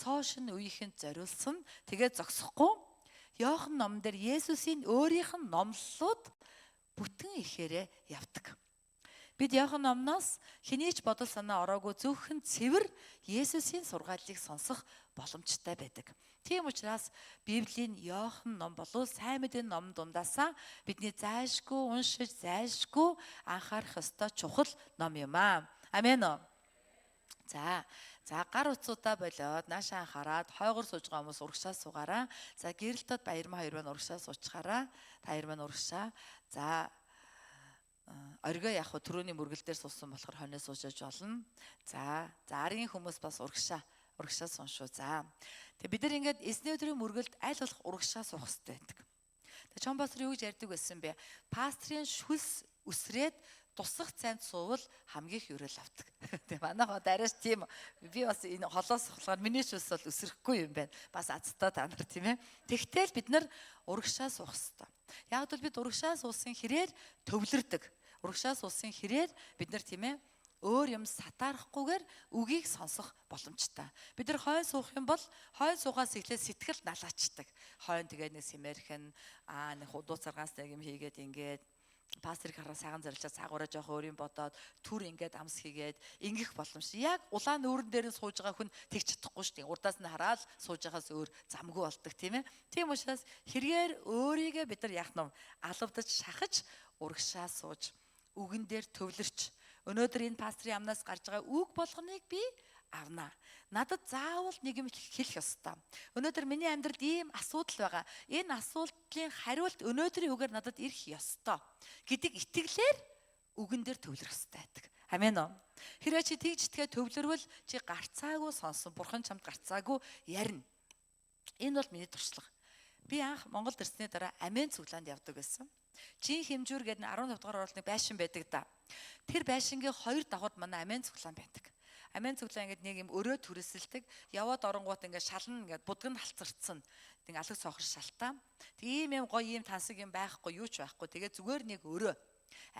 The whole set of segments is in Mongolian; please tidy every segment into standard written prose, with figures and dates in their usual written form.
хоош нь үеийнхэнд зориулсан. Тэгээд зогсохгүй Иохан номон дээр Есүсийн өөрийнх нь номлолууд бүтэн ихээр явдаг. Бид Иохан номноос хэний ч бодол санаа ороогүй зөвхөн цэвэр Есүсийн сургаалыг сонсох боломжтой байдаг. Тийм учраас Библийн Иохан ном болов сайн мэдээний ном дундаасаа бидний зайлшгүй уншиж зайлшгүй анхаарах ёстой чухал ном юм аа. Амен уу. За гар утсуудаа болоод наашаа анхаарад хойгор сууж байгаа хүмүүс урагшаа суугаараа. За гэрэлтод баяр маань урагшаа суучгаараа. Та баяр маань урагшаа. За оргоо яг түрүүний мөргөл дээр суусан болохоор хоньос суужж болно. За аргийн хүмүүс бас урагшаа суун шүү. За тэгээ бид нар ингээд эсний өдрийн мөргөлд аль болох урагшаа суух хэрэгтэй байдаг. Тэгээ чон пастор юу гэж ярьдаг байсан бэ? Пастрын шүлс үсрээд тусах цайнд суувал хамгийн их өрөөл авдаг. Тэгээ манайхаа дарааш тийм би бас энэ холоос сухлахаар миний шүлс бол өсрөхгүй юм байна. Бас азтай та нар тийм ээ. Тэгтэл бид нар урагшаа суух хэрэгтэй. Яг л бид урагшаа суусан хэрээр төвлөрдөг. Урагшаа суусан хэрээр бид нар тийм ээ өөр юм сатаарахгүйгээр үгийг сонсох боломжтой. Бид нар хойно суух юм бол хойно суугаас эхлээд сэтгэл налаачдаг. Хойно тэгээ нэг симэрхэн нэг худуу царгаас нэг юм хийгээд ингээд пастрыг хараа сайхан зорилчаа цаагаараа жоох өөр юм бодоод түр ингээд амс хийгээд ингэх боломжтой. Яг улаан нүүрэн дээр сууж байгаа хүн тэгж чадахгүй шүү дээ. Урдаас нь хараад сууж байгаас өөр замгүй болдог тийм ээ. Тийм учраас хэрэгээр өөрийгөө бид нар яах нь алавдаж шахаж урагшаа сууж үгэн дээр төвлөрч өнөөдөр энэ пастрын амнаас гарч байгаа үг болгоныг би авнаа. Надад заавал нэг юм хэлэх ёстой. Өнөөдөр миний амьдралд ийм асуудал байгаа. Энэ асуудлын хариулт өнөөдрийн үгээр надад ирэх ёстой гэдэг итгэлээр үгэн дээр төвлөрөх ёстой байдаг. Амен уу? Хэрвээ чи тэгж итгээ төвлөрвөл чи гарцаагүй сонсон. Бурхан чамд гарцаагүй ярина. Энэ бол миний туршлага. Би анх Монгол ирсний дараа Амен цуглаанд явдаг байсан. Чин хэмжүүр гэдэг 15 дугаар оролтны байшин байдаг да. Тэр байшингийн 2 давхад манай Амен цуглаан байдаг. Амен цуглаа ингээд нэг юм өрөө түрээсэлдэг. Яваад оронгууд ингээд шална ингээд будганд халцарцсан. Тэг алаг цохор шалтаа. Тэг ийм юм гоё ийм тансаг юм байхгүй юу ч байхгүй. Тэгээ зүгээр нэг өрөө.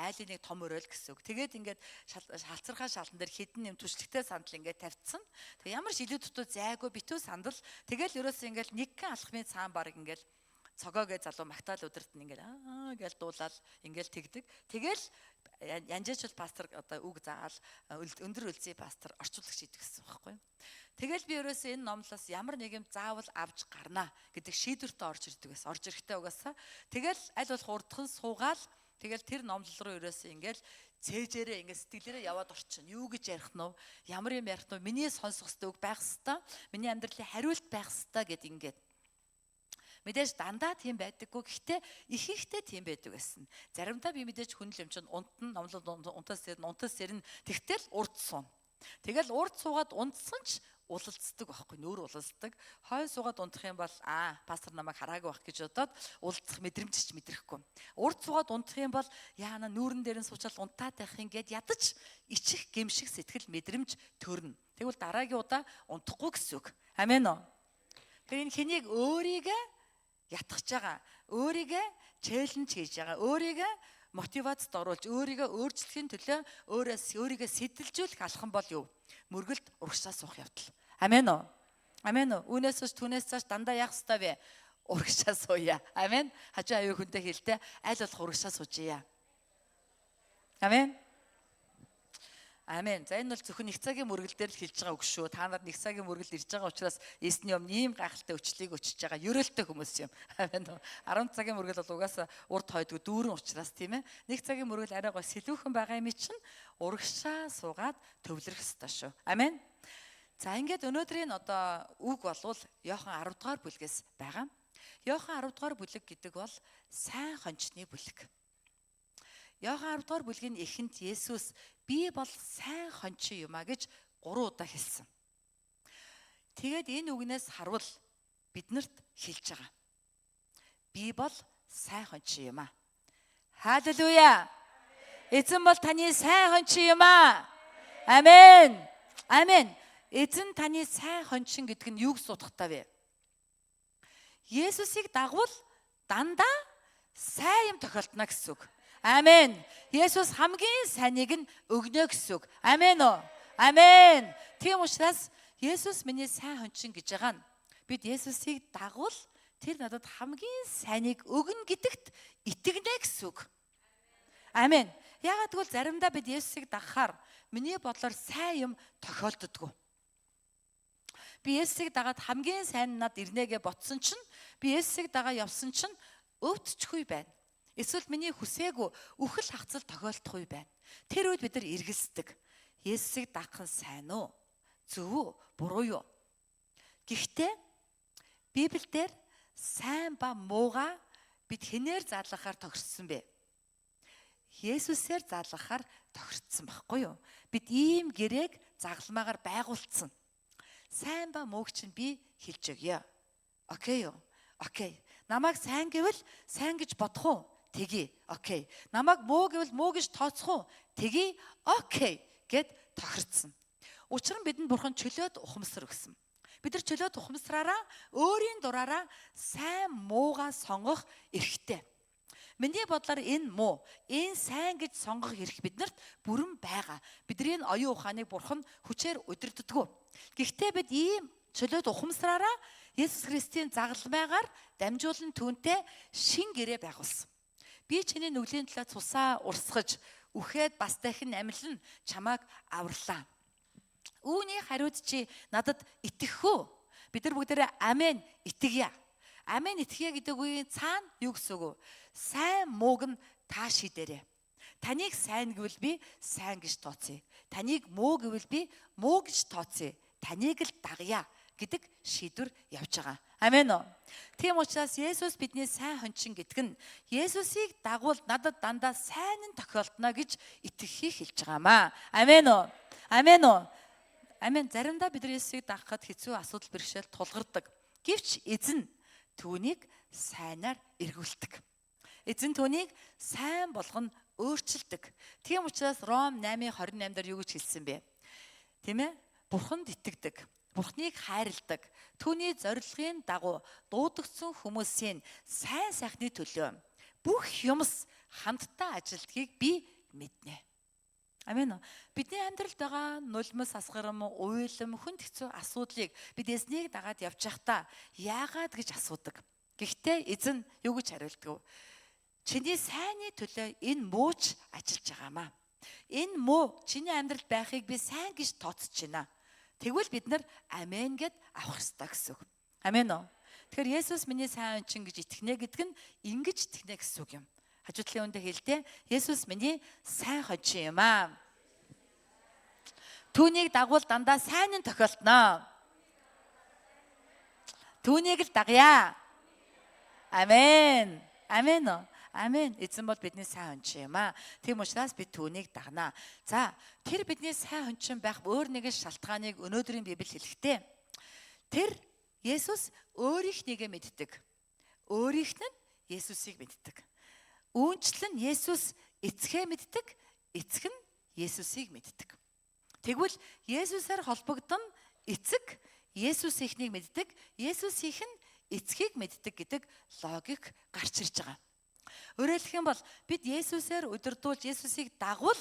Айлын нэг том өрөөл гэсэн үг. Тэгээд ингээд халцархаа шалан дээр хідэн юм түшлэгтэй сандал ингээд тавьчихсан. Тэг ямар ч илүү дутуу зайгүй битүү сандал. Тэгэл ерөөсөө ингээд нэгэн алхмын цаан баг ингээд цогоогээ залуу магтаал өдөрт нь ингээд гээл дуулаад ингээд тэгдэг. Тэгэл янжаач пастор одоо үг заал өндөр үлзий пастор орчуулагч идэх гэсэн байхгүй юу. Тэгэл би ерөөсөө энэ номлоос ямар нэг юм заавал авч гарнаа гэдэг шийдвэртээ орж ирдэг байсан. Орж ирэхдээ угаасаа тэгэл аль болох урдхан суугаал тэгэл тэр номлол руу ерөөсөө ингээд цээжээрээ ингээд сэтгэлээрээ яваад орчин. Юу гэж ярих нь вэ? Ямар юм ярих нь вэ? Миний сонсох ёстой үг байх ёстой. Миний амьдралын хариулт байх ёстой гэд ингээд мэдээж дандаа тийм байдаггүй. Гэхдээ ихэнхдээ тийм байдаг байсан. Заримдаа би мэдээж хүн л юм чинь номлол унтаас сэрнэ. Тэгтэл урд суун. Тэгэл урд суугаад унтсан ч улалцдаг байхгүй, нүүр улалцдаг. Хойно суугаад унтах юм бол пастор намайг хараагүй байх гэж бодоод улалцах мэдрэмж ч мэдрэхгүй. Урд суугаад унтах юм бол яана нүүрэн дээр нь суучаал унтаад байх юм гээд ядаж ичих гэмшиг сэтгэл мэдрэмж төрнө. Тэгвэл дараагийн удаа унтахгүй гэсэн үг. Амен уу? Тэр энэ хэнийг өөрийгөө ятгах байгаа, өөрийгөө чэлленж хийж байгаа, өөрийгөө мотивацд оруулж, өөрийгөө өөрчлөхийн төлөө өөрийгөө сэтэлжүүлэх алхам бол юу? Мөргөлд урагшаа суух явдал. Амен уу? Амен уу? Үүнээс ч түүнээс цааш дандаа яах ёстой вэ? Урагшаа сууя. Амен. Хажуу аюу хүнтэй хэлдэ аль болох урагшаа суужия. Амен. Амен. За энэ бол зөвхөн нэг цагийн мөргөл дээр л хэлж байгаа үг шүү. Та нар нэг цагийн мөргөлд ирж байгаа учраас эсний өмнө ийм гайхалтай өчлийг өчөж байгаа ерөөлтэй хүмүүс юм. Амен. 10 цагийн мөргөл бол угаасаа урд хойдгүй дүүрэн учраас тийм ээ. Нэг цагийн мөргөл арай гоо сэлүүхэн байгаа юм чинь урагшаа суугаад төвлөрөх ёстой шүү. Амен. За ингээд өнөөдрийн одоо үг болвол Иохан 10 дугаар бүлгээс байгаа. Иохан 10 дугаар бүлэг гэдэг бол сайн хончны бүлэг. Иохан 10 дугаар бүлгийн эхэнд Есүс би бол сайн хончин юм а гэж 3 удаа хэлсэн. Тэгээд энэ үгнээс харвал биднэрт хэлж байгаа. Би бол сайн хончин юм а. Халелуя. Эзэн бол таны сайн хончин юм а. Амен. Амен. Эзэн таны сайн хончин гэдэг нь юу гэж утгатай вэ? Есүсийг дагвал дандаа сайн юм тохиолдно гэсэн үг. Амен. Есүс хамгийн сайныг нь өгнө гэсэн үг. Амен уу? Амен. Тийм учраас Есүс миний сайн хончин гэж байгаа нь бид Есүсийг дагвал тэр надад хамгийн сайныг өгнө гэдэгт итгэнэ гэсэн үг. Амен. Яагаад гэвэл заримдаа бид Есүсийг дагахаар миний бодлоор сайн юм тохиолддоггүй. Би Есүсийг дагаад хамгийн сайн над ирнэгээ ботсон чинь би Есүсийг дагаа явсан чинь өвдчихгүй байна. Эсвэл миний хүсээгүй үхэл хацал тохиолдохгүй байна. Тэр үед бид нар эргэлздэг. Есүсийг дагах нь сайн уу? Зөв үү? Буруу юу? Гэхдээ Библиэлд сайн ба муугаа бид хинээр заалгахаар тохирсон бэ? Есүсээр заалгахаар тохирсон байхгүй юу? Бид ийм гэрээг загламаагаар байгуулсан. Сайн ба мууг чинь би хэлж өгье. Окей юу? Окей. Намайг сайн гэвэл сайн гэж бодох уу? Тэгье. Окей. Намайг муу гэвэл муу гэж тооцох уу? Тэгье. Окей гэд тохирцсон. Учир нь бидэнд Бурхан чөлөөт ухамсар өгсөн. Бид нар чөлөөт ухамсараараа өөрийн дураараа сайн муугаа сонгох эрхтэй. Миний бодлоор энэ муу, энэ сайн гэж сонгох эрх биднэрт бүрэн байгаа. Бидний оюун ухааныг Бурхан хүчээр удирддаггүй. Гэхдээ бид ийм чөлөөт ухамсараараа Есүс Христийн загалмайгаар дамжуулан түүнтэй шин гэрээ байгуулсан. Би чиний нүглийн талаа цусаа урсгаж, үхээд бас дахин амьлан чамааг авралаа. Үүний хариуд чи надад итгэх үү? Бид нар бүгдээрээ амен итгэе. Амен итгэе гэдэг үгийн цаана юу гэсэн үг вэ? Сайн мууг нь та шийдээрэй. Таныг сайн гэвэл би сайн гэж тооцъё. Таныг муу гэвэл би муу гэж тооцъё. Таныг л дагъя гэдэг шийдвэр явж байгаа. Амен уу? Тийм учраас Есүс бидний сайн хончин гэдэг нь Есүсийг дагвал надад дандаа сайн нь тохиолдно гэж итгэхийг хэлж байгаамаа. Амен уу? Амен уу? Амен. Заримдаа бид Есүсийг дагахад хэцүү асуудал бэрхшээл тулгардаг. Гэвч эзэн түүнийг сайнаар эргүүлдэг. Эзэн түүнийг сайн болгоно өөрчилдөг. Тийм учраас Ром 8:28 дээр юу гэж хэлсэн бэ? Тийм ээ? Бурханд итгэдэг. Бурхныг хайрладаг. Түүний зорилгын дагуу дуудагдсан хүмүүсийн сайн сайхны төлөө бүх юмс хамтдаа ажилдгийг би мэднэ. Амен. Бидний амьдралд байгаа нулимс асгарам, уйлам, хүнд хэцүү асуудлыг бид эзнийг дагаад явж байхдаа яагаад гэж асуудаг. Гэхдээ эзэн юу гэж хариулдаг вэ? Чиний сайнны төлөө энэ мууч ажиллаж байгаамаа. Энэ муу чиний амьдралд байхыг би сайн гэж тооцож байна. Тэгвэл бид нар амен гэд авах ёстой гэсэн үг. Амен уу? Тэгэхээр Есүс миний сайн хончин гэж итгэнэ гэдэг нь ингэж итгэнэ гэсэн үг юм. Хажуудлын үндэ хэлдэ. Есүс миний сайн хончин юм аа. Түүнийг дагвал дандаа сайн нь тохиолдно. Түүнийг л дагъя. Амен. Амен уу? Амен. Эзэн бол бидний сайн хончин юм аа. Тийм учраас бид түүнийг дагнаа. За, тэр бидний сайн хончин байх өөр нэгэн шалтгааныг өнөөдрийн Библи хэлэхдээ тэр Есүс өөрийнх нэгэ мэддэг. Өөрийнх нь Есүсийг мэддэг. Үүнчлэн Есүс эцгээ мэддэг, эцэг нь Есүсийг мэддэг. Тэгвэл Есүсээр холбогдсон эцэг Есүс ихнийг мэддэг, Есүс их нь эцгийг мэддэг гэдэг логик гарч ирж байгаа. Өөрөөр хэлэх юм бол бид Есүсээр удирдуулж Есүсийг дагвал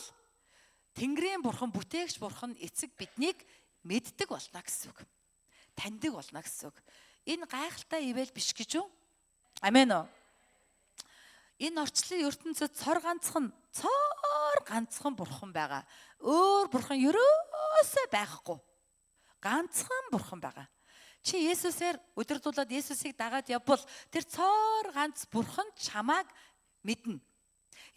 Тэнгэрийн Бурхан, бүтээгч Бурхан эцэг биднийг мэддэг болно гэсэн үг. Таньдаг болно гэсэн үг. Энэ гайхалтай ивэл биш гэж үү? Амен уу? Энэ орчлын ертөнцид цор ганцхан Бурхан байгаа. Өөр Бурхан ерөөсөө байхгүй. Ганцхан Бурхан байгаа. Чи Есүсээр удирдуулаад Есүсийг дагаад явбал тэр цоор ганц Бурхан чамааг мэднэ.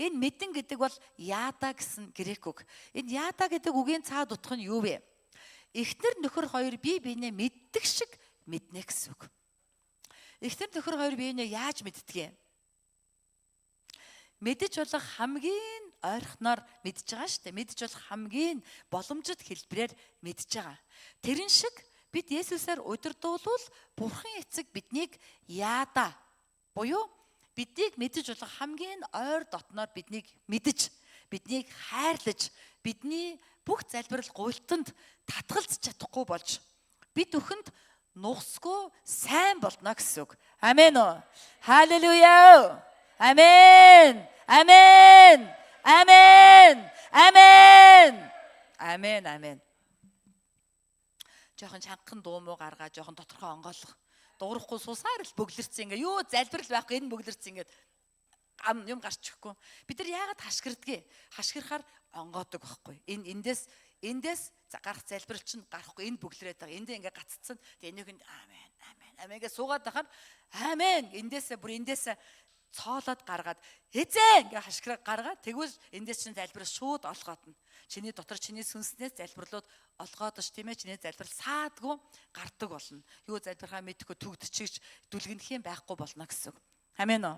Энэ мэдэн гэдэг бол яада гэсэн грек үг. Энэ яада гэдэг үгийн цаад утга нь юу вэ? Эхнэр нөхөр хоёр бие биенээ мэддэг шиг мэднэ гэсэн үг. Эхнэр нөхөр хоёр биенээ яаж мэддэг юм? Мэдэж болох хамгийн ойрхоноор мэдж байгаа шүү дээ. Мэдж болох хамгийн боломжит хэлбэрээр мэдж байгаа. Тэрэн шиг бид Есүсээр удирдуулвал Бурхан эцэг биднийг яада буюу биднийг мэдэж болох хамгийн ойр дотноор биднийг мэдэж, биднийг хайрлаж, бидний бүх залбирал гуйлтанд татгалзах чадахгүй болж бид өхөнд нугсгүй сайн болно гэсэн үг. Амен уу? Халелуя! Амен! Амен! Амен! Амен! Амен! Амен! жоохон чангахан дуу муу гаргаад жоохон тодорхой онгойлгох. Дуурахгүй суусаар л бөглөрцөн ингээ юу залбирал байхгүй энэ бөглөрцөн ингээ юм гарч ихгүй. Бид нар яагаад хашгирдгийг? Хашгирахаар онгоодог байхгүй. Эндээс гарах залбирал чинь гарахгүй энэ бөглөрээд байгаа. Эндээ ингээ гаццсан. Тэгээ энийгэнд аамен аамен аамен гэж суугаад байхаар аамен эндээсээ цоолоод гаргаад эзэн ингээ хашгираа гаргаад тэгвэл эндээс чинь залбирал шууд олгоодно. Чиний дотор чиний сүнснээс залбирлууд олгоодож тийм ээ чиний залбирал саадгүй гардаг болно. Юу залбирхаа мэдэхгүй төгдчихж дүлгэнэх юм байхгүй болно гэсэн үг. Амен уу?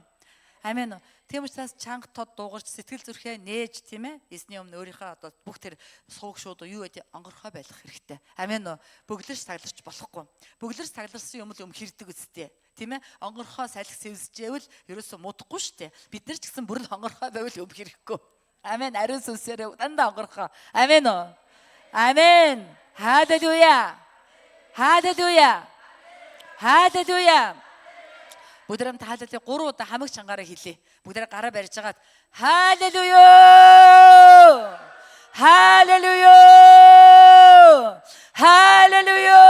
Амен уу? Тийм учраас чанга тод дуугарч сэтгэл зүрхээ нээж тийм ээ эзний өмнө өөрийнхөө одоо бүх тэр сууг шууд юу гэдэг онгорхой байх хэрэгтэй. Амен уу? Бөглөрч тагларч болохгүй. Бөглөрч тагларсан юм л өмхирдэг үстэй. Тийм ээ онгорхой салхи сэвсжээвэл ерөөсөө муудахгүй штэ. Бид нар ч гэсэн бүр л онгорхой байвал өмхирэхгүй. Амен. Ариун сүнсээр дандаа онгорхой. Амен уу? Амен. Халелуя. Халелуя. Халелуя. Бүгдээрээ хааллалыг 3 удаа хамаг чангаараа хэлье. Бүгдээрээ гараа барьж агаад халелуя! Халелуя! Халелуя!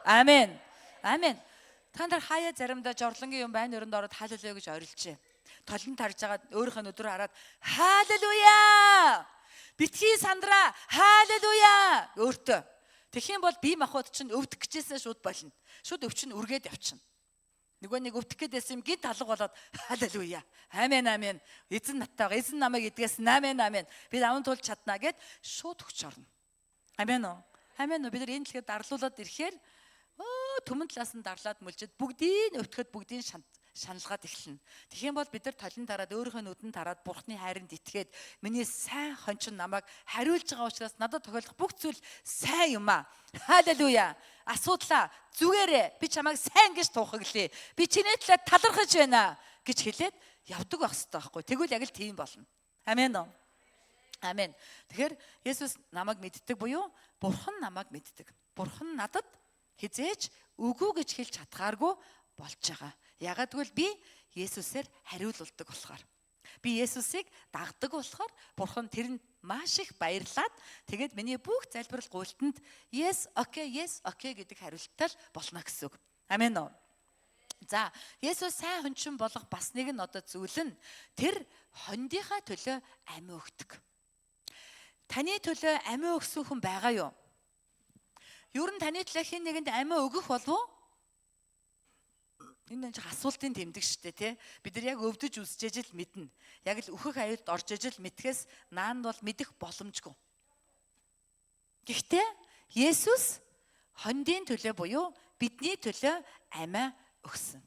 Амен. Амен. Та нар хаяа заримдаа жорлонгийн юм байна өрөнд ороод халелуя гэж орилжээ. Толон тарж агаад өөрийнхөө өдрөө хараад халелуя! Битгий сандраа халелуя! Өөртөө. Тэгэх юм бол бие махбод чинь өвдөх гэжээсээ шууд болно. Шууд өвчин үргээд явчихна. Нөгөө нэг өвдөх гэдээс юм гинт алга болоод халелуя. Амен амен. Эзэн надтай байгаа. Эзэн намайг эдгээс амен амен. Би даван тулж чаднаа гэд шууд өгч орно. Амен уу? Амен уу? Бид нар энэ дэлхийд дарлуулад ирэхээр түмэн талаас нь дарлаад мүлжид бүгдийг өвтгөхөд бүгдийг шаналгаад эхэлнэ. Тэгэх юм бол бид нар толон тараад өөрийнхөө нүдэн тараад Бурхны хайранд итгээд миний сайн хончин намайг хариулж байгаа учраас надад тохиолдох бүх зүйл сайн юм аа. Халелуя. Асуудлаа зүгээрээ би чамайг сайн гэж тухаглая. Би чиний талаар талархаж байна гэж хэлээд явдаг байх хэрэгтэй байхгүй. Тэгвэл яг л тийм болно. Амен уу? Амен. Тэгэхээр Есүс намайг мэддэг буюу Бурхан намайг мэддэг. Бурхан надад хизээж үгүй гэж хэлж чадхааргүй болж байгаа. Ягаад гэвэл би Есүсээр хариулуулдаг болохоор. Би Есүсийг дагдаг болохоор Бурхан тэрэнд маш их баярлаад тэгээд миний бүх залбирал гуйлтанд yes okay гэдэг хариултал болно гэсэн үг. Амен уу? За, Есүс сайн хончин болох бас нэг нь одоо зүйл нь тэр хондийнхаа төлөө амиа өгдөг. Таны төлөө амиа өгсөн хүн байгаа юу? Ер нь таны төлөө хэн нэгэнд амиа өгөх болов уу? Энэ нэг асуултын тэмдэг шүү дээ, тий. Бид нар яг өвдөж үсчээж л мэднэ. Яг л өөхөх аюулд орж иж л мэдхээс наанд бол мэдэх боломжгүй. Гэхдээ Есүс хондын төлөө буюу бидний төлөө амиа өгсөн.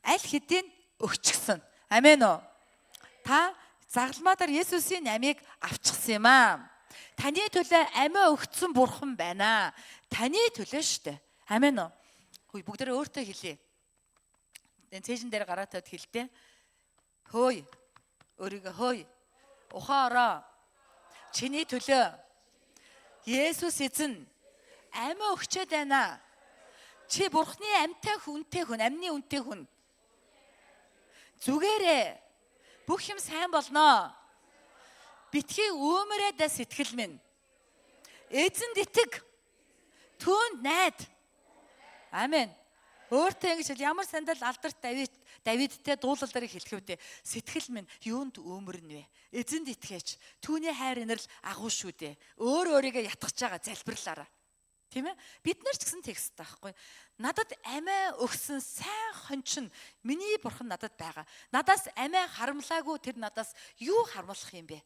Аль хэдийн өгчихсөн. Амен уу? Та загалмаадаар Есүсийн амийг авчихсан юм аа. Таны төлөө амиа өгсөн Бурхан байна. Таны төлөө шүү дээ. Амен уу? Хөөе бүгдээрээ өөртөө хэлье. Цээжин дээр гараа тавьд хэлдэ. Хөөе. Өөрийгөө хөөе. Ухаан ороо. Чиний төлөө Есүс эзэн амиа өгчээд байна. Чи Бурхны амьтаа хүнтэй хүн, амьны үнэтэй хүн. Зүгээрээ бүх юм сайн болноо. Битгий өөмөрөөдөө сэтгэл минь. Эзэнд итэг. Түүнд найд. Амен. Өөртөө ингэж ямар сандал алдарт Давидтэй дуулал дээр хэлэх үедээ сэтгэл минь юунд өөмөрнө вэ? Эзэнд итгэж түүний хайр инэрл агуу шүү дээ. Өөрийгөө ятгах байгаа залбирлаараа. Тийм ээ? Бид нар ч гэсэн текст таахгүй. Надад амиа өгсөн сайн хончин миний Бурхан надад байгаа. Надаас амиа харамлаагүй тэр надаас юу харамлах юм бэ?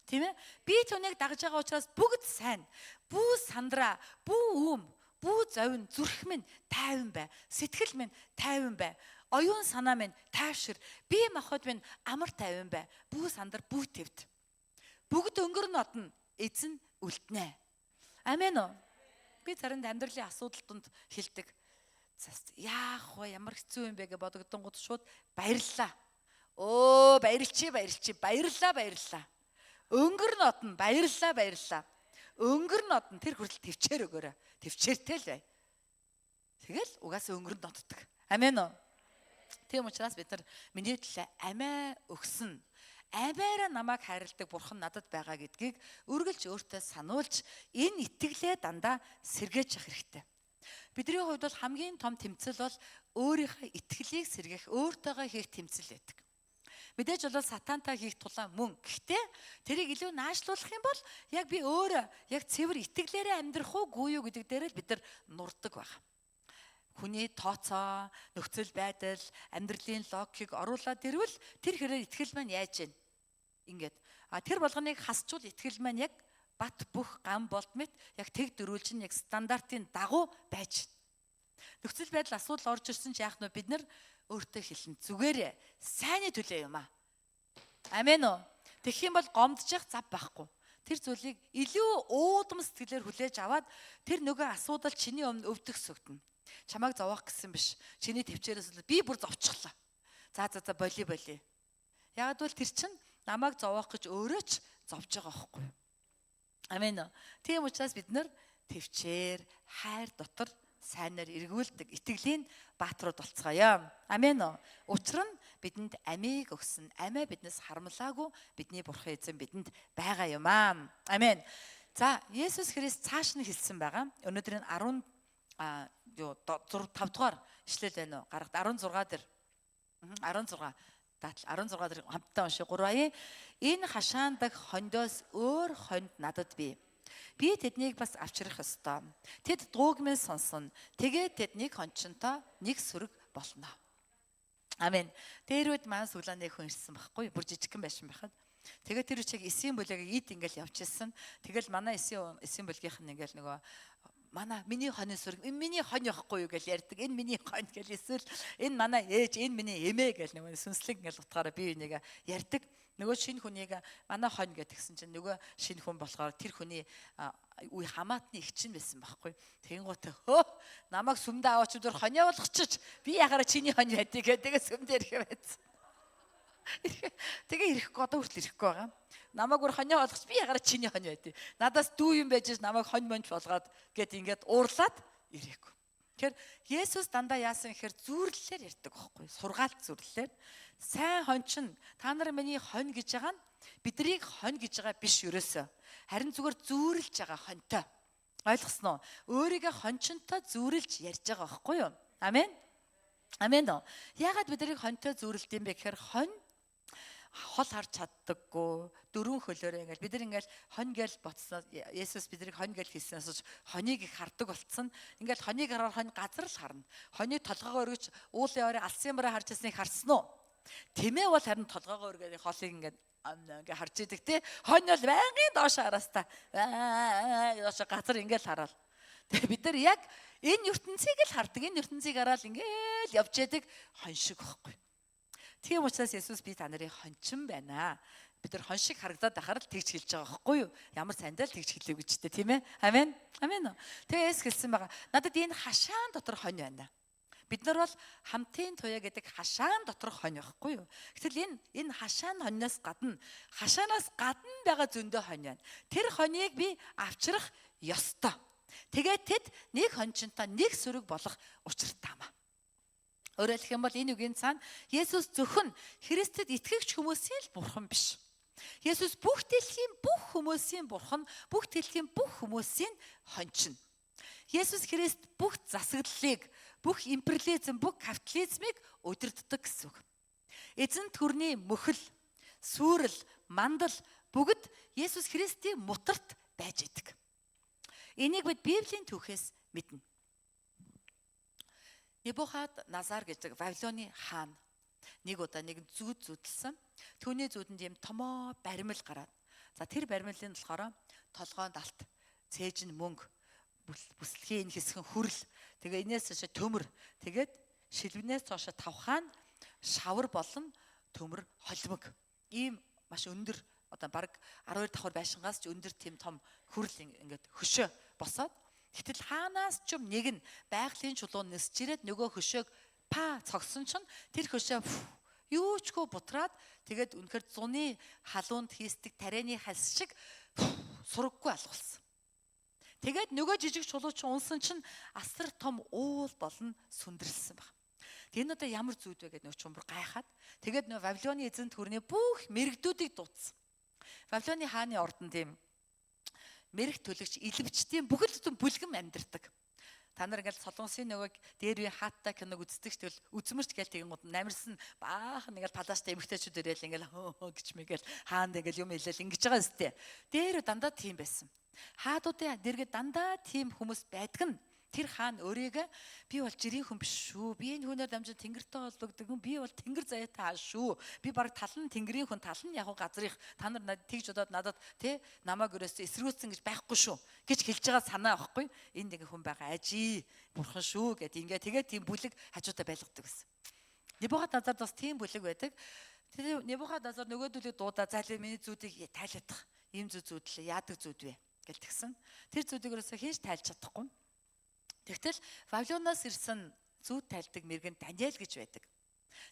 Тийм ээ? Би түүнийг дагж байгаа учраас бүгд сайн. Бүү сандраа, бүү бүү зовн зүрх минь тайван бай. Сэтгэл минь тайван бай. Оюун санаа минь тайвшир. Бие махбод минь амар тайван бай. Бүү сандар, бүү твд. Бүгд өнгөрн одно эзэн үлднэ. Амен уу? Би заримд амьдралын асуудал донд хэлдэг. Яах вэ? Ямар хэцүү юм бэ гэж бодогдонгод шууд баярлалаа. Баярлалаа. Өнгөрн одно баярлалаа. Өнгөрн одно тэр хүртэл төвчээр өгөөрэй. Төвчээртэй л бай. Тэгэл угаасаа өнгөрөнд нотдог. Амен уу? Тийм учраас бид нар миний төлөө амиа өгсөн амиараа намайг хайрладаг бурхан надад байгаа гэдгийг үргэлж өөртөө сануулж энэ итгэлээ дандаа сэргээж явах хэрэгтэй. Бидний хувьд бол хамгийн том тэмцэл бол өөрийнхөө итгэлийг сэргээх, өөртөөгөө хийх тэмцэл байдаг. Мэдээж бол сатантай хийх тулаан мөн. Гэхдээ тэрийг илүү наашлуулах юм бол яг би өөрөө яг цэвэр итгэлээрээ амьдрах уугүй юу гэдэг дээр л бид нар нурдаг байна. Хүний тооцоо, нөхцөл байдал, амьдралын логикийг оруулаад ирвэл тэр хэрээр итгэл маань яаж ийн? Ингээд. Тэр болгоныг хасчул итгэл маань яг бат бүх гам болдмит яг тэг дөрүүлж яг стандартын дагуу байж. Нөхцөл байдал асуудал орж ирсэн ч яах нь бид нар өөртөө хэлнэ. Зүгээрээ сайнны төлөө юм аа. Амен уу? Тэгэх юм бол гомдчих зав байхгүй. Тэр зүйлийг илүү уудам сэтгэлээр хүлээж аваад тэр нөгөө асуудал чиний өмнө өвдөх сүгдэнэ. Чамайг зовоох гэсэн биш. Чиний төвчээрээс би бүр зовчихлоо. За боли. Яг бол тэр чинь намайг зовоох гэж өөрөө ч зовж байгаа байхгүй юу? Амен. Тийм учраас бид нар төвчээр, хайр дотор сайнаар эргүүлдэг итгэлийн бааtruуд болцгоё. Амен. Учир нь бидэнд амийг өгсөн, амиа биднээс харамлаагүй бидний бурхан эзэн бидэнд байгаа юм аа. Амен. За, Есүс Христ цааш нь хэлсэн байгаа. Өнөөдрийн 5 дугаар ишлэл байна уу? Гарагт 16 дээр. 16 дээр хамтдаа уншия 3. Энэ хашаандаг хондоос өөр хонд надад бий. Би тэднийг бас авчрах ёстой. Тэд дууг минь сонсон. Тэгээд тэднийг хончонтой нэг сүрэг болно. Амен. Тэр үед маань сүглааныг хүншсэн байхгүй. Бүр жижигхэн байшин байхад. Тэгээд тэр үчиг эсийн бүлэгийг ид ингээл явчихсан. Тэгэл манай эсийн бүлгийнх нь ингээл нөгөө манай миний хонь сүрэг миний хонь явахгүй юу гэж ярьдаг. Энэ миний хонь гэж эсвэл энэ манай ээж, энэ миний эмээ гэж нөгөө сүнслэг ингээл утгаараа бие бинийгээ ярьдаг. Нөгөө шинэ хүнийг манай хонь гэдгсэн чинь нөгөө шинэ хүн болохоор тэр хүний үе хамаатны их чинь байсан байхгүй. Тэнгуүтэ намайг сүмдээ аваач өдөр хоньоо болгочих. Би ягараа чиний хонь байдгийг тэгээд сүмдээ ирэх байсан. Тэгээ ирэхгүй одоо хүртэл ирэхгүй байгаа. Намайг бүр хоньоо болгоч би ягараа чиний хонь байдгийг. Надаас дүү юм байж намайг хонь монч болгоод гэд ингээд уурлаад ирэхгүй. Тэгэхээр Есүс дандаа яасан гэхээр зүүрлэлээр ярьдаг байхгүй. Сургаалт зүүрлэлээр. Сайн хончин та нар миний хонь гэж байгаа нь биднийг хонь гэж байгаа биш ерөөсөө. Харин зүгээр зүүрлж байгаа хоньтой. Ойлгосноо? Өөрийгөө хончинтой зүүрлж ярьж байгаа байхгүй юу? Амен. Амен. Яагаад биднийг хоньтой зүүрлд юм бэ гэхээр хонь хол харж чаддаггүй дөрвөн хөлөөрөө ингээл бид нар ингээл хонь гээл боцсноо Есүс биднийг хонь гээл хийснээс хоньыг их хардаг болцсон. Ингээл хоньыг хараад хонь газар л харна. Хоньны толгоогоо өргөж уулын орой алсын мөрөө харж ясныг харсан уу? Тэмээ бол харин толгоогоо өргөж холыг ингээд харж идэг те. Хонь бол байнгын доош хараастаа. Доош газар ингээл хараал. Тэгээ бид нар яг энэ ертөнцийг л хардаг. Энэ ертөнцийг хараад ингээл явж яадаг хонь шиг байхгүй. Тийм учраас Есүс би та нарын хончин байна. Бид нар хонь шиг харагдаад байхаар л тэгж хэлж байгаа байхгүй юу? Ямар сайндаа л тэгж хэлээгүй ч тийм ээ. Амен. Амен. Тэгээ Есүс хэлсэн байгаа. Надад энэ хашаан дотор хонь байна. Бид нар бол хамтын туяа гэдэг хашаан дотор хонь байхгүй юу? Гэтэл энэ хашаан хоньноос гадна, хашаанаас гадна байгаа зөндөө хонь байна. Тэр хоньыг би авчрах ёстой. Тэгээд тэд нэг хончинтой нэг сүрэг болох учиртай юм аа. Өөрөөр хэлэх юм бол энэ үгийн цаана Есүс зөвхөн Христэд итгэгч хүмүүсийн л бурхан биш. Есүс бүх дэлхийн бүх хүмүүсийн бурхан, бүх дэлхийн бүх хүмүүсийн хончин. Есүс Христ бүх засаглалыг, бүх империализм, бүх капитализмыг удирддаг гэсэн үг. Эзэн төрний мөхөл, сүрэл, мандал бүгд Есүс Христийн мутарт байж идэг. Энийг бид Библийн түүхээс мэднэ. Небухадназар гэдэг Вавилоны хаан нэг удаа нэг зүүд зүдэлсэн. Түүний зүүдэнд юм томоо баримл гараад. За тэр баримлын болохоор толгоонд алт, цээж нь мөнгө, бүслэгийн энэ хэсгэн хүрэл. Тэгээ энэс цаашаа төмөр. Тэгээд шилвнээс цаашаа тавхаан шавар болон төмөр холимог. Ийм маш өндөр одоо баг 12 давхар байшингаас ч өндөр тийм том хүрэл ингээд хөшөө босоод гэтэл хаанаас ч юм нэг нь байгалийн чулуун нисж ирээд нөгөө хөшөөг цогсон чинь тэр хөшөө юучгүй бутраад тэгээд үнэхээр зуны халуунд хийсдэг тарианы хальс шиг сураггүй алгуулсан. Тэгээд нөгөө жижиг чулууч унсан чинь асар том уул болон сүндэрлсэн баг. Тэгээд энэ одоо ямар зүүд вэ гэдэг нөө чумбар гайхаад. Тэгээд нөө Вавилоны эзэнт хүрний бүх мэрэгдүүдийг дуудсан. Вавилоны хааны ордон тийм мэрэг төлөгч, илвчдийн бүхэл бүтэн бүлгэн амьдардаг. Та нар ингээл солонгосын нөгөөг дээр үе хааттай киног үздэг ч тэгэл үзмэрч гээл тэгэнгүүт намирсан баахан ингээл палаштай эмэгтэйчүүд ирээл ингээл хөө гэж мэгэл хаанд ингээл юм хэлэл ингэж байгаа зү. Дээр дандаа тийм байсан. Хаадуудын дэргээ дандаа тийм хүмүүс байдаг нь. Тэр хаан өөрийгөө би бол жирийн хүн биш шүү. Би энэ хүнээр дамжин тэнгэртэй холбогддог хүн. Би бол тэнгэр заяатай хаа шүү. Би баг талан тэнгэрийн хүн талан яг газрынх та нар тэгж удаад надад тий намайг өрөөсөө эсрүүцсэн гэж байхгүй шүү гэж хэлж байгаа санаа авахгүй. Энд нэг хүн байгаа ажи бурхан шүү гэд ингээ тэгээд тийм бүлэг хажуудаа байлгадаг гэсэн. Небухаднецард бас тийм бүлэг байдаг. Тэр Небухаднецар нөгөөдөлөө дуудаа зайлаа миний зүүдийг тайлах. Ийм зүүдлээ яадаг зүүд вэ гэлтгсэн. Тэр зүүдийг өрөөсөө хинж тайлж чадахгүй. Тэгтэл Вавилоноос ирсэн зүүд тайлдаг мэргэн Даниэл гэж байдаг.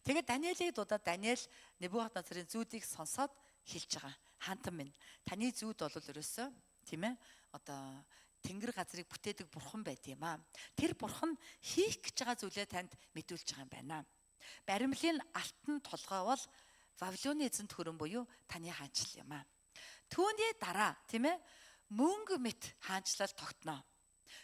Тэгээд Даниэлийг дуудаад Даниэл Небухаднецарын зүүдийг сонсоод хэлж байгаа. Хаантан минь таны зүүд бол ерөөсөө тийм ээ одоо тэнгэр газрыг бүтээдэг бурхан байд юм аа. Тэр бурхан хийх гэж байгаа зүйлээ танд мэдүүлж байгаа юм байна. Баримлын алтан толгой бол Вавилоны эзэнт хөрөн буюу таны хаанчлал юм аа. Түүний дараа тийм ээ мөнгө мэт хаанчлал тогтноо.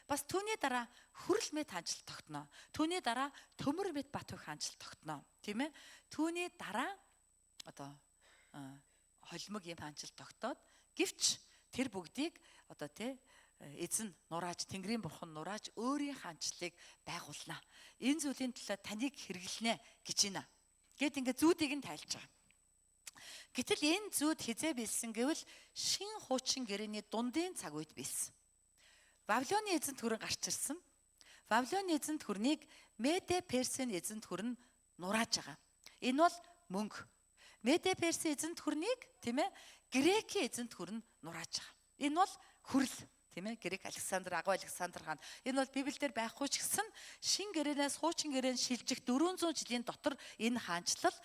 Бас түүний дараа хүрэл мэт хаанчлал тогтноо. Түүний дараа төмөр мэт бат бөх хаанчлал тогтноо. Тийм ээ. Түүний дараа одоо холимог юм хаанчлал тогтоод гэвч тэр бүгдийг одоо тий эзэн нурааж тэнгэрийн бурхан нурааж өөрийн хаанчлалыг байгуулнаа. Энэ зүйлийн төлөө таныг хэрэглэнэ гэж байна. Гэт ингээ зүүдийг нь тайлж байгаа. Гэтэл энэ зүүд хизээ билсэн гэвэл шин хуучин гэрээний дундын цаг үед билсэн. Вавилоны эзэнт хүрэн гарч ирсэн. Вавилоны эзэнт хүрнийг Меде Персийн эзэнт хүрэн нурааж байгаа. Энэ бол мөнгө. Меде Персийн эзэнт хүрнийг тийм ээ Грекийн эзэнт хүрэн нурааж байгаа. Энэ бол хүрэл тийм ээ Грек Александр агуу Александр хаан. Энэ бол Библиэлд байхгүй ч гэсэн шин гэрээнээс хуучин гэрээн шилжих 400 жилийн дотор энэ хаанчлал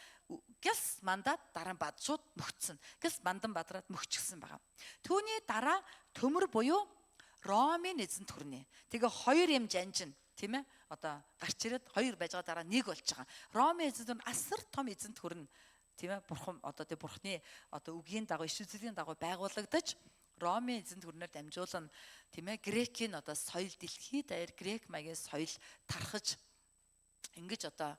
гяс мандат дараа нь бадшууд мөгцсөн. Гяс мандан бадраад мөгчгсөн байгаа. Түүний дараа төмөр буюу Ромын эзэнт хүрнэ. Тэгээ хоёр юм жанжин тийм ээ одоо гарч ирээд хоёр байж байгаа дараа нэг болж байгаа. Ромын эзэнт хүрн асар том эзэнт хүрнэ. Тийм ээ бурхан одоо тэр бурхны одоо үгийн дагуу иш үзлийн дагуу байгуулагдаж Ромын эзэнт хүрнээр дамжуулан тийм ээ Грекийн одоо соёл дэлхийд даяар Грек маягийн соёл тархаж ингэж одоо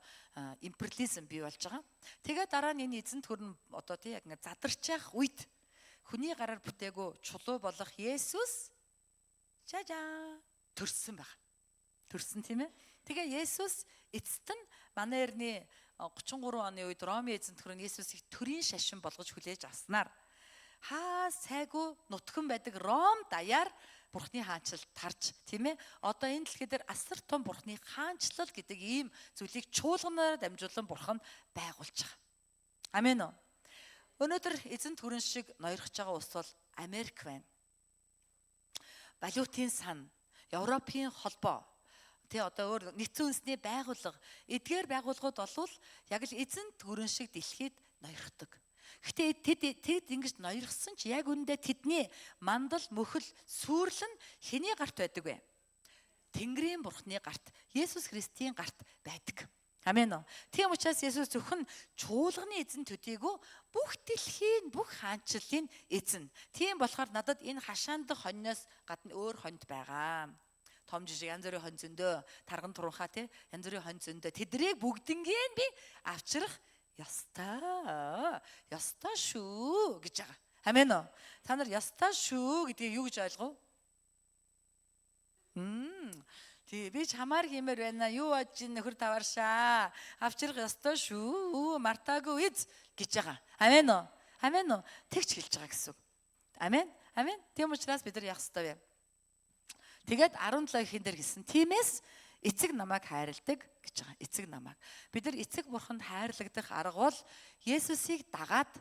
империализм бий болж байгаа. Тэгээ дараа нь энэ эзэнт хүрн одоо тийм яг ингэ задарч явах үед хүний гараар бүтээгөө чулуу болох Есүс төрсөн баг. Төрсөн тийм ээ. Тэгээ Есүс эцэст нь манай эртний 33 оны үед Ромын эзэнт хүрэн Есүсийг төрийн шашин болгож хүлээж авснаар хаа сайгүй нутган байдаг Ром даяар бурхны хаанчлал тарж тийм ээ. Одоо энэ дэлхий дээр асар том бурхны хаанчлал гэдэг ийм зүйлийг чуулганаар дамжуулан бурхан байгуулж байгаа. Амен үү. Өнөөдөр эзэнт хүрэн шиг ноёрхож байгаа улс бол Америк байна. Валютын сан, Европын холбоо, тий одоо өөр нэгдсэн үндэсний байгууллага, эдгээр байгууллагууд болвол яг л эзэнт хүрэн шиг дэлхийд ноёрхдог. Гэхдээ тэд ингэж ноёрхсон ч яг үүндээ тэдний мандал, мөхөл, сүрлэн хэний гарт байдаг вэ? Тэнгэрийн бурхны гарт, Есүс Христийн гарт байдаг. Амен үү. Тийм учраас Есүс зөвхөн чуулганы эзэн төдийгүй бүх дэлхийн бүх хаанчлалын эзэн. Тийм болохоор надад энэ хашаандах хоньноос гадна өөр хонд байгаа. Том жижиг янз бүрийн хон зөндөө, тарган туранхаа тий янз бүрийн хон зөндөө. Тэдрийг бүгднгийн би авчрах ёстой шүү гэж байгаа. Амен үү. Та нар ёстой шүү гэдгийг юу гэж ойлгов? Би чамаар хэмээр байна. Юу бодож ин нөхөр таваршаа. Авчрах ёстой шүү. Мартаагүй үз гэж байгаа. Амен үү? Амен үү? Тэгч хэлж байгаа гэсэн үг. Амен? Амен. Тийм учраас бид нар яах ёстой вэ? Тэгээд 17 ихэн дээр хэлсэн. Тиймээс эцэг намайг хайрладаг гэж байгаа. Эцэг намайг. Бид нар эцэг бурханд хайрлагдах арга бол Есүсийг дагаад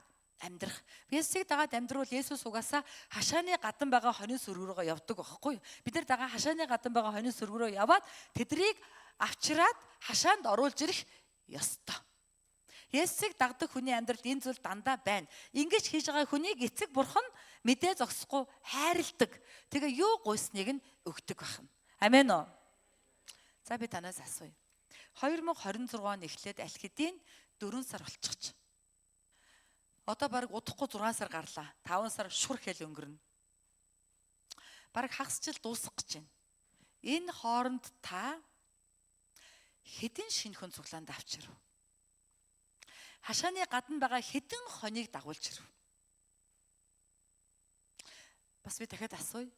амьдрах. Есүсийг дагаад амьдрал Есүс угаасаа хашааны гадан байгаа хонин сүрг рүүгээ явдаг байхгүй юу? Бид нар дагаа хашааны гадан байгаа хонин сүрг рүү яваад тэдрийг авчираад хашаанд оруулж ирэх ёстой. Есүсийг дагдаг хүний амьдралд энэ зүйл дандаа байна. Ингэж хийж байгаа хүнийг эцэг бурхан мэдээ зогсохгүй хайрладаг. Тэгээ юу гуйсныг нь өгдөг байна. Амен үү? За би танаас асууя. 2026 он эхлээд аль хэдийн 4 сар болчихж. Одоо баг удахгүй 6 сар гарлаа. 5 сар шүр хэл өнгөрнө. Баг хагас жил дуусах гэж байна. Энэ хооронд та хэдэн шинэ хүн цуглаанд авчирв? Хашааны гадна байгаа хэдэн хоныг дагуулж ирв? Бас би дахиад асууя.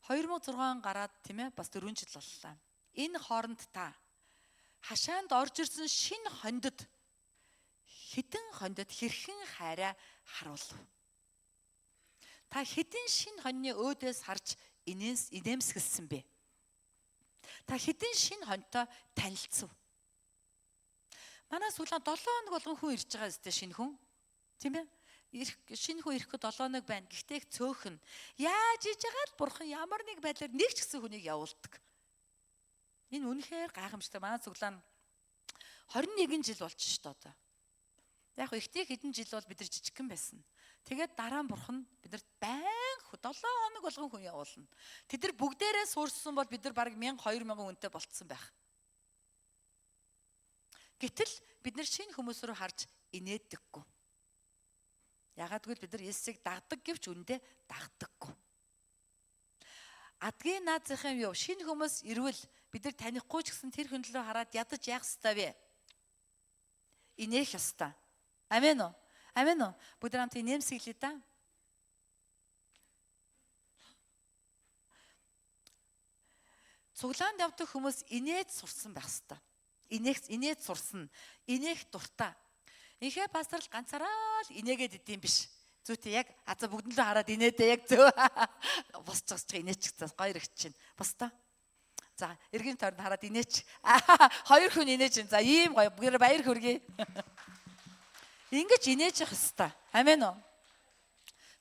2006 гараад тийм ээ бас 4 жил боллоо. Энэ хооронд та хашаанд орж ирсэн шинэ хондод хэдэн хондод хэрхэн хайраа харуулв? Та хэдэн шинэ хоньны өөдөөс харж инээмсэглсэн бэ? Та хэдэн шинэ хоньтой танилцв? Манай сүүлэн 7 хоног болгон хүн ирж байгаа зү шинэ хүн. Тийм ээ? Шинэ хүн ирэхэд 7 хоног байна. Гэхдээ их цөөхөн. Яаж иж байгаа л бурхан ямар нэг байдлаар нэг ч гэсэн хүнийг явуулдаг. Энэ үнэхээр гайхамшигтай. Манай цуглаан 21 жил болж шүү дээ одоо. Яг ихтэй хэдэн жил бол бид нар жижигхэн байсан. Тэгээд дараа нь бурхан бидэрт байнга 7 хоног болгон хүн явуулна. Тэд нар бүгдээрээ суурьсан бол бид нар бараг 1000 2000 хүнтэй болцсон байх. Гэтэл бид нар шинэ хүмүүс рүү харж инээдэггүй. Ягаад гэвэл бид нар Есүсийг дагдаг гэвч үндэ дагдаггүй. Адгийн наазынхын юу шинэ хүмүүс ирвэл бид нар танихгүй ч гэсэн тэр хүн рүү хараад ядаж яах ёстой вэ? Инээх ёстой. Амен уу? Амен уу? Бүгд хамт инээмсэглэе да. Цуглаанд явдаг хүмүүс инээд сурсан байх ёстой. Инээд сурсан. Инээх дуртай. Ихэ пастор л ганцаараа л инээгээд идэм биш. Зүйтэй яг аза бүгднээ хараад инээдээ яг зөө. Босч инээч гэсэн гоё ирэх чинь. Бостой. За, эргийн тойронд хараад инээч. Хоёр хүн инээж юм. За, ийм гоё. Бүгд баяр хүргэе. Ингэж инээж явах ёстой. Амен уу?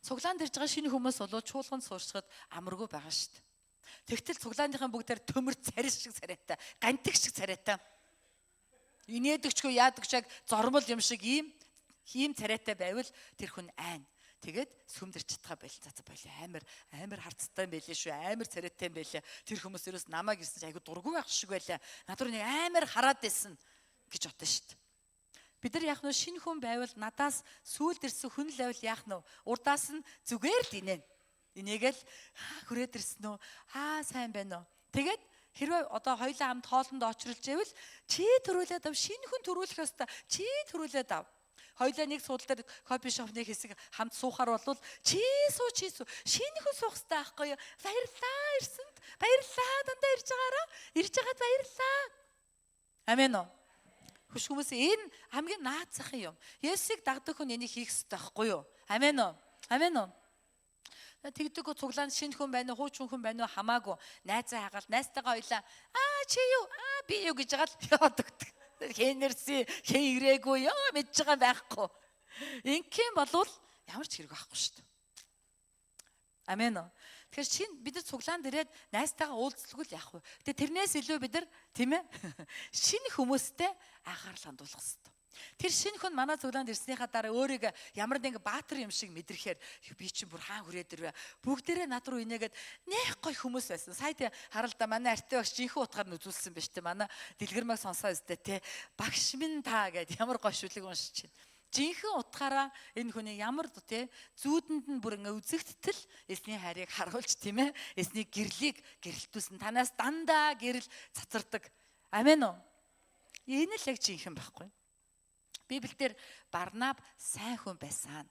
Цуглаанд ирж байгаа шинэ хүмүүс болоо чуулганд сууршихад амаргүй байгаа шүү дээ. Тэгтэл цуглаандынхаа бүгдээр төмөр царис шиг царайтай, гантик шиг царайтай. Инээдэгчгүй яадагч яг зормол юм шиг ийм царайтай байвал тэр хүн айн. Тэгээд сүмдэрч чадхаа байл. За боли амар харцтай байлээ шүү. Амар царайтай байлээ. Тэр хүмүүс ерөөс намайг ирсэн чи айгу дургүй байх шиг байлаа. Надад нэг амар хараад байсан гэж бодсон шүү дээ. Бид нар яах нь шинэ хүн байвал надаас сүүлд ирсэн хүн л байвал яах нь урдаас нь зүгээр л инээн. Инээгээл хүрээд ирсэн үү? Сайн байна уу? Тэгээд хэрвээ одоо хоёулаа хамт хоолнд очролж ивэл чи төрүүлээд ав, шинэ хүн төрүүлэх ёстой. Чи төрүүлээд ав. Хоёулаа нэг суудал дээр кофе шопны хэсэг хамт суухаар болвол чи суу. Шинэ хүн суух ёстой байхгүй юу? Баярлалаа ирсэнд. Баярлалаа дандаа ирж байгаараа. Ирж байгаад баярлалаа. Амен уу? Хүч хүмүүс энэ хамгийн наацхан юм. Есүсийг дагдаг хүн энийг хийх ёстой байхгүй юу? Амен уу? Амен уу? Тэгдэг цуглаанд шинэ хүн байна уу, хуучин хүн байна уу хамаагүй. Найзаа хагаал, найзтайгаа хоёлаа чи юу? Би юу гэж байгаа л яваад өгдөг. Хэнэрси, хэн ирээгүй ёо мэдж байгаа байхгүй. Ингийн болвол ямар ч хэрэг байхгүй шүү дээ. Амен уу. Тэгэхээр бид нар цуглаанд ирээд найзтайгаа уулзлгүй л яах вэ? Тэгээ тэрнээс илүү бид нар тийм ээ шинэ хүмүүстэй анхаарал хандуулах хэрэгтэй. Тэр шинэ хүн манай цуглаанд ирснийхаа дараа өөрийгөө ямар нэг баатар юм шиг мэдрэхээр би чинь бүр хаан хүрээд ирвэ. Бүгдээрээ над руу инээгээд нэх гой хүмүүс байсан. Сая тий харалда манай артай багш жинхэнэ утгаар нь үзүүлсэн байж тээ. Манай дэлгэрмэг сонсоо өстэй тий. Багш минь та гэд ямар гой шүлэг уншиж чинь. Жинхэнэ утгаараа энэ хүний ямар тий зүүдэнд нь бүр ингээ үзэгдтэл эсний хайрыг харуулж тийм ээ. Эсний гэрлийг гэрэлтүүлсэн. Танаас дандаа гэрэл цацардаг. Амен уу? Энэ л яг жинхэнэ байхгүй. Библиэлд Барнаб сайн хүн байсан.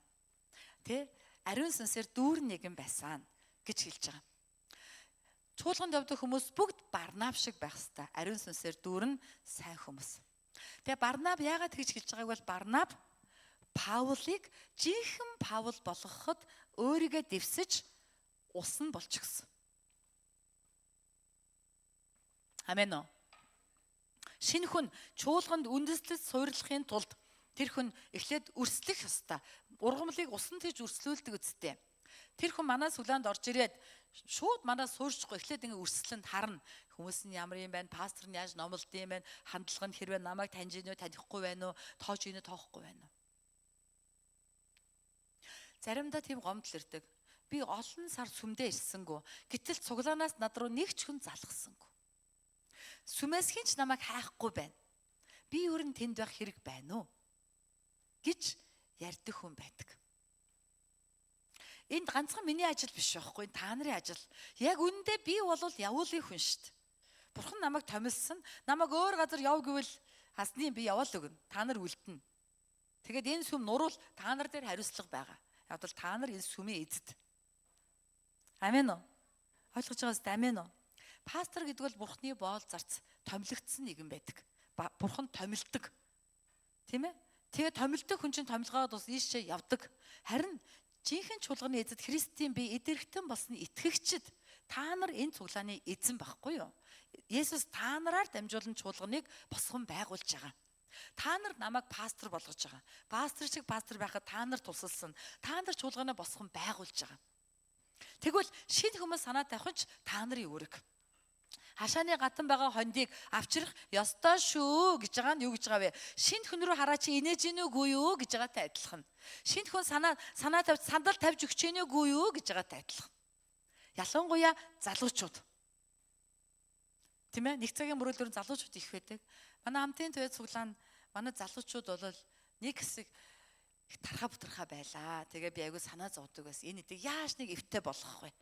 Тэ? Ариун сүнсээр дүүрэн нэгэн байсан гэж хэлж байгаа. Чуулганд явдаг хүмүүс бүгд Барнаб шиг байх ёстой. Ариун сүнсээр дүүрэн сайн хүмүүс. Тэгээ Барнаб яагаад тэгж хэлж байгааг бол Барнаб Паулыг жинхэнэ Паул болгоход өөрийгөө дэвсэж ус нь болчихсон. Амен уу? Шинэ хүн чуулганд үндэслэл суйрлахын тулд тэр хүн эхлээд өрслөх ёстой. Ургамлыг усан тийж өрслүүлдэг үсттэй. Тэр хүн манаас хүлээнд орж ирээд шууд манаас суурьшгүй эхлээд ингээ өрслөнд харна. Хүмүүс нь ямар юм байна? Пастор нь яаж номлолд юм байна? Хандлага нь хэрвээ намайг таньж ийнө танихгүй байна уу? Тоож ийнө тоохгүй байна уу? Заримдаа тийм гомдол ирдэг. Би олон сар сүмдээ ирсэнгүү. Гэтэл цуглаанаас над руу нэг ч хүн залгсангүй. Сүмээс хинч намайг хайхгүй байна. би өөр нь тэнд байх хэрэг байна уу гэж ярьдаг хүн байдаг. Энд ганцхан миний ажил биш байхгүй, та нарын ажил. Яг үүндээ би бол явуулын хүн шүү дээ. Бурхан намайг томилсон, намайг өөр газар яв гэвэл хасны би яваал өгнө. Та нар үлдэнэ. Тэгээд энэ сүм нурвал та нар дээр хариуцлага байгаа. Яг бол та нар энэ сүмийн эзэд. Амен уу? Ойлгож байгаа зү амен уу? Пастор гэдэг бол Бурханы боол зарц томилогдсон нэгэн байдаг. Бурхан томилдог. Тийм ээ? Тэгээ томилдог хүн чинь томилгоод бас ийшээ явдаг. Харин жинхэнэ чуулганы эзэд Христийн бие эдэрхтэн болсон итгэгчид та нар энэ цуглааны эзэн байхгүй юу? Есүс та нараар дамжуулан чуулганыг босгон байгуулж байгаа. Та нар намайг пастор болгож байгаа. Пастор шиг пастор байхад та нар тусалсан. Та нар чуулганаа босгон байгуулж байгаа. Тэгвэл шинэ хүмүүс санаа тавих нь та нарын үүрэг. Хашааны гатан байгаа хондийг авчрах ёстой шүү гэж байгаа нь юу гэж байгаа вэ? Шинэ хүн рүү хараа чи инээж гинэ үгүй юу гэж байгаатай адилхан. Шинэ хүн санаа тавьж сандал тавьж өгч гинэ үгүй юу гэж байгаатай адилхан. Ялангуяа залуучууд. Тийм ээ? Нэг цагийн мөрөөлөөр залуучууд их байдаг. Манай хамтын төвд цуглаан манай залуучууд бол нэг хэсэг их тархаа бутархаа байлаа. Тэгээ би айгүй санаа зовдөг байсан. Энэ эдэг яаж нэг эвтэй болгох вэ?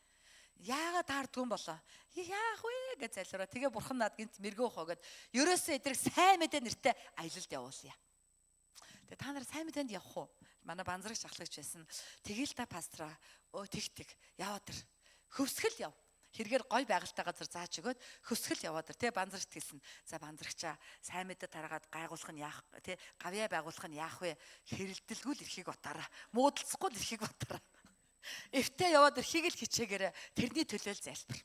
Яагаад таардгүй юм болоо? Яах вэ гэж залраа. Тэгээ бурхан над гинт мэргөө хоо гэд ерөөсөө эдрэг сайн мэдээ нэртэй аялалд явуулъя. Тэгээ та нар сайн мэдээнд явах уу? Манай банзрагч ахлагч байсан. Тэгээл та пастраа тэг яваад ир. Хөвсгөл яв. Хэрэгээр гой байгальтай газар зааж өгөөд хөсгөл яваад ир. Тэ банзрагч хэлсэн. За банзрагчаа сайн мэдээ тараагаад гайгуулах нь яах тэ гавьяа байгуулах нь яах вэ? Хэрэлдэлгүй л эрхийг батараа. Муудалцахгүй л эрхийг батараа. Эвтээ яваад эрхийг л хичээгээрээ тэрний төлөөл залбир.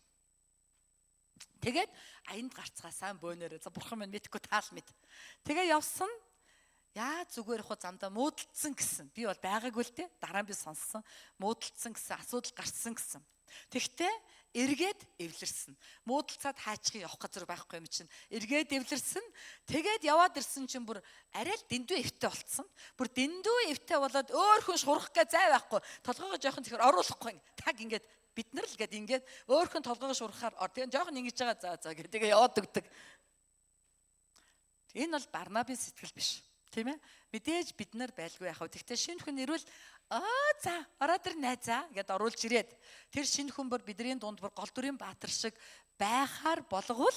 Тэгээд аянд гарцгаасаа бөөнөрөө за бурхан минь мэдхгүй таал мэд. Тэгээ явсан. Яа зүгээр хуу замдаа муудалцсан гэсэн. Би бол байгаагүй л дээ. Дараа нь би сонссон. Муудалцсан гэсэн асуудал гарцсан гэсэн. Тэгтээ эргээд эвлэрсэн. Муудалцаад хаачихыг явах газар байхгүй юм чинь. Эргээд эвлэрсэн. Тэгээд яваад ирсэн чинь бүр арай л дэндүү эвтэй болцсон. Бүр дэндүү эвтэй болоод өөр хүн шурах гэ зай байхгүй. Толгоогоо жоохон тэгэхээр оруулахгүй. Таг ингээд бид нар л гээд ингээд өөр хүн толгоогоо шурахаар тэгээд жоохон ингэж байгаа за гэдэг тэгээ яваад өгдөг. Энэ бол Барнабын сэтгэл биш. Тийм ээ? Мэдээж бид нар байлгүй яхав. Тэгтээ шинэ хүн ирвэл за ороод ир найзаа гэд оруулж ирээд тэр шинэ хүн бүр бидний дунд бүр гол дүрийн баатар шиг байхаар болгол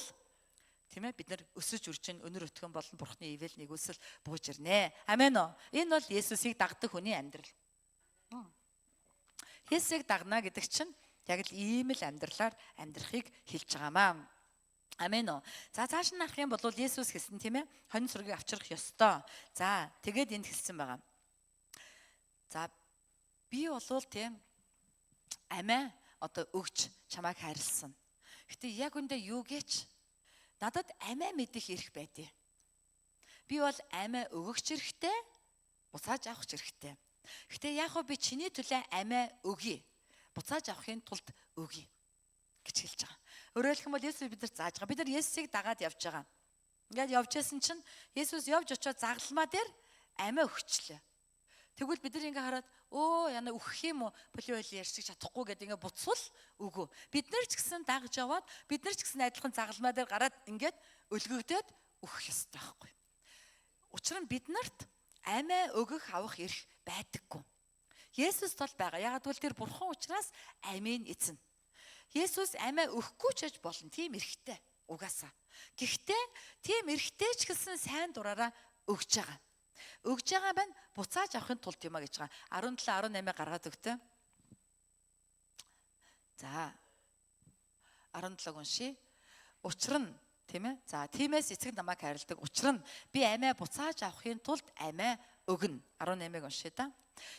тийм ээ бид нар өсөж үржин өнөр өтгөн болон бурхны ивэл нэгүсэл бууж ирнэ. Амен уу. Энэ бол Есүсийг дагдаг хүний амьдрал. Есүсийг дагна гэдэг чинь яг л ийм л амьдралаар амьдрахыг хэлж байгаамаа. Амен уу. За цааш нь харах юм бол Есүс хэлсэн тийм ээ. Хонь сүргийг авчрах ёстой. За тэгээд энд хэлсэн байгаа. За би болвол тийм амиа одоо өгч чамайг хайрлсан. Гэтэ яг үндэ юу гэж надад амиа мэдэх эрх байдیں۔ Би бол амиа өгөгч хэрэгтэй, буцааж авах хэрэгтэй. Гэтэ яг хөө би чиний төлөө амиа өгье. Буцааж авахын тулд өгье гэж хэлж байгаа. Өөрөөр хэлэх юм бол Есүс бид нар зааж байгаа. Бид нар Есүсийг дагаад явж байгаа. Ингээд явжсэн чинь Есүс явж очиод загалмаа дээр амиа өгчлээ. Тэгвэл бид нар ингээ хараад яна өгөх юм уу? Поливол ярьж чадахгүй гэдэг ингээ буцвал үгүй. Бид нар ч гэсэн дагж яваад бид нар ч гэсэн адилхан загалмаа дээр гараад ингээд өлгөгдөөд өгөх ёстой байхгүй. Учир нь бид нарт амиа өгөх авах эрх байдаггүй. Есүс тол байгаа. Ягаад гэвэл тэр бурхан учраас амийн эзэн. Есүс амиа өгөхгүй ч гэж болно. Тийм эрхтэй угаасаа. Гэхдээ тийм эрхтэй ч гэсэн сайн дураараа өгж байгаа. Өгж байгаа байна буцааж авахын тулд юм а гэж байгаа. 17 18 гаргаад өгтөө. За 17 уншия. Учир нь тийм ээ. За тиймээс эцэг намайг хайрладаг. Учир нь би амиа буцааж авахын тулд амиа өгнө. 18-ыг уншия да.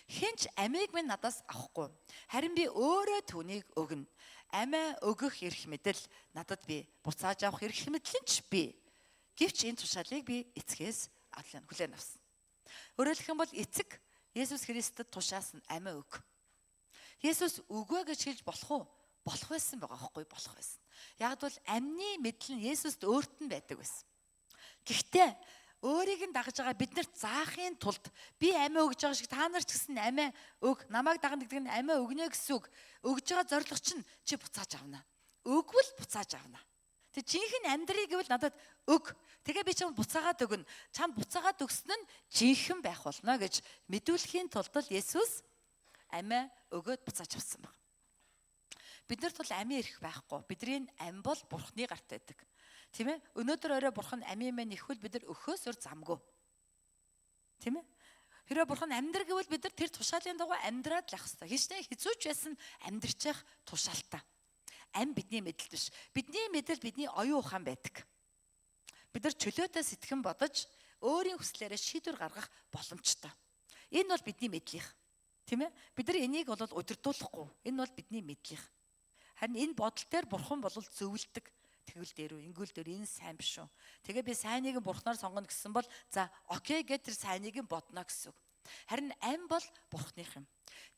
Хинч амийг минь надаас авахгүй. Харин би өөрөө түүнийг өгнө. Амиа өгөх эрх мэдэл надад би буцааж авах эрх мэдэл нь ч би. Гэвч энэ тушаалыг би эцгээс хүлээн авсан. Өөрөөр хэлэх юм бол эцэг Есүс Христэд тушаасан амиа өг. Есүс үгүй гэж хэлж болох уу? Болох байсан байгаа байхгүй болох байсан. Яг бол амны мэдэл нь Есүст өөрт нь байдаг байсан. Гэхдээ өөрийг нь дагж байгаа бид нарт заахын тулд би амиа өгж байгаа шиг та нар ч гэсэн амиа өг. Намайг дагна гэдэг нь амиа өгнө гэсэн үг. Өгж байгаа зорилго чинь чи буцааж авна. Өгвөл буцааж авна. Тэг жинхэнэ амьдрий гэвэл надад өг. Тэгээ би чамд буцаагаад өгнө. Чамд буцаагаад өгсөн нь жинхэнэ байх болно гэж мэдүүлэхийн тулд Есүс амиа өгөөд буцааж авсан баг. Биднэрт бол амийн эрх байхгүй. Бидний ам бол Бурхны гарт байдаг. Тийм ээ? Өнөөдөр орой Бурхан амийн мэн нэхвэл бид нар өхөөс өр замгүй. Тийм ээ? Хэрвээ Бурхан амьдр гэвэл бид нар тэр тушаалын дагуу амьдраад л ах хэрэгтэй. Хичнээн хэцүүч байсан амьдрч явах тушаалтай. Ам бидний мэдэл биш. Бидний мэдэл бидний оюун ухаан байдаг. Бид нар чөлөөтэй сэтгэн бодож өөрийн хүслээрээ шийдвэр гаргах боломжтой. Энэ бол бидний мэдлийнх. Тийм ээ? Бид нар энийг бол удирдуулахгүй. Энэ бол бидний мэдлийнх. Харин энэ бодол дээр Бурхан бол зөвлөдөг. Тэгвэл дээрөө ингүүл дээр энэ сайн биш үү? Тэгээ би сайныг Бурханаар сонгоно гэсэн бол за окей гэж тэр сайныг бодно гэсэн үг. Харин ам бол Бурханых юм.